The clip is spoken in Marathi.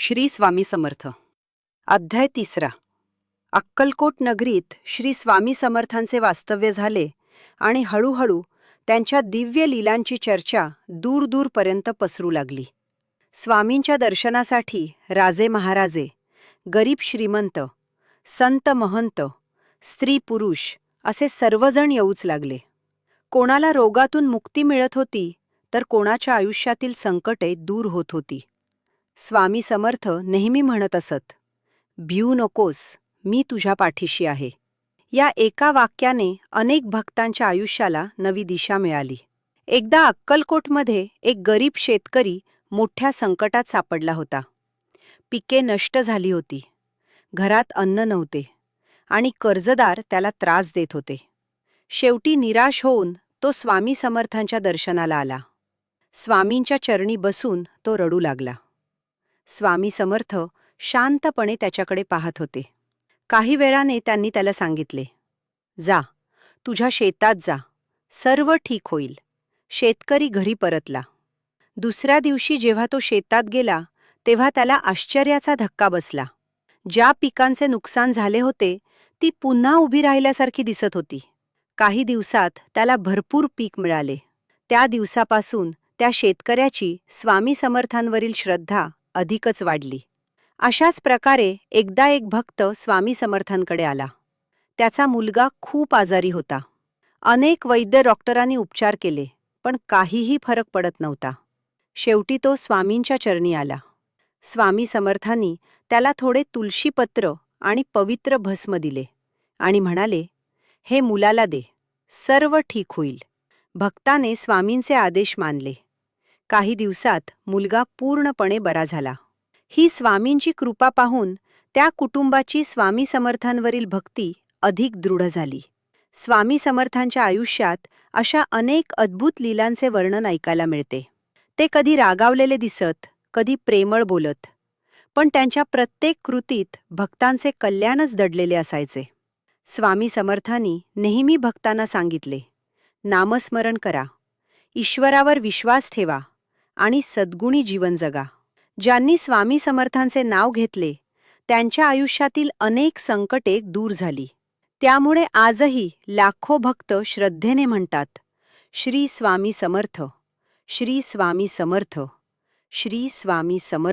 श्री स्वामी समर्थ. अध्याय 3. अक्कलकोट नगरीत श्री स्वामी समर्थांचे वास्तव्य झाले आणि हळूहळू त्यांच्या दिव्य लीलांची चर्चा दूरदूरपर्यंत पसरू लागली. स्वामींच्या दर्शनासाठी राजे महाराजे, गरीब श्रीमंत, संत महंत, स्त्री पुरुष असे सर्वजण येऊच लागले. कोणाला रोगातून मुक्ती मिळत होती तर कोणाच्या आयुष्यातील संकटे दूर होत होती. स्वामी समर्थ नेहमी म्हणत असत, भिऊ नकोस, मी तुझ्या पाठीशी आहे. या एका वाक्याने अनेक भक्तांच्या आयुष्याला नवी दिशा मिळाली. एकदा अक्कलकोटमध्ये एक गरीब शेतकरी मोठ्या संकटात सापडला होता. पिके नष्ट झाली होती, घरात अन्न नव्हते आणि कर्जदार त्याला त्रास देत होते. शेवटी निराश होऊन तो स्वामी समर्थांच्या दर्शनाला आला. स्वामींच्या चरणी बसून तो रडू लागला. स्वामी समर्थ शांतपणे त्याच्याकडे पाहत होते. काही वेळाने त्यांनी त्याला सांगितले, जा, तुझ्या शेतात जा, सर्व ठीक होईल. शेतकरी घरी परतला. दुसऱ्या दिवशी जेव्हा तो शेतात गेला तेव्हा त्याला आश्चर्याचा धक्का बसला. ज्या पिकांचे नुकसान झाले होते ती पुन्हा उभी राहिल्यासारखी दिसत होती. काही दिवसात त्याला भरपूर पीक मिळाले. त्या दिवसापासून त्या शेतकऱ्याची स्वामी समर्थांवरील श्रद्धा अधिकच वाढली. अशाच प्रकारे एकदा एक भक्त स्वामी समर्थांकडे आला. त्याचा मुलगा खूप आजारी होता. अनेक वैद्य डॉक्टरांनी उपचार केले, पण काहीही फरक पडत नव्हता. शेवटी तो स्वामींच्या चरणी आला. स्वामी समर्थांनी त्याला थोडे तुळशीपत्र आणि पवित्र भस्म दिले आणि म्हणाले, हे मुलाला दे, सर्व ठीक होईल. भक्ताने स्वामींचे आदेश मानले. काही दिवसात मुलगा पूर्णपणे बरा झाला. ही स्वामींची कृपा पाहून त्या कुटुंबाची स्वामी समर्थांवरील भक्ती अधिक दृढ झाली. स्वामी समर्थांच्या आयुष्यात अशा अनेक अद्भुत लीलांचे वर्णन ऐकायला मिळते. ते कधी रागावलेले दिसत, कधी प्रेमळ बोलत, पण त्यांच्या प्रत्येक कृतीत भक्तांचे कल्याणच दडलेले असायचे. स्वामी समर्थांनी नेहमी भक्तांना सांगितले, नामस्मरण करा, ईश्वरावर विश्वास ठेवा आणि सद्गुणी जीवन जगा. ज्यांनी स्वामी समर्थांचे नाव घेतले त्यांच्या आयुष्यातील अनेक संकटे दूर झाली. त्यामुळे आजही लाखो भक्त श्रद्धेने म्हणतात, श्री स्वामी समर्थ, श्री स्वामी समर्थ, श्री स्वामी समर्थ.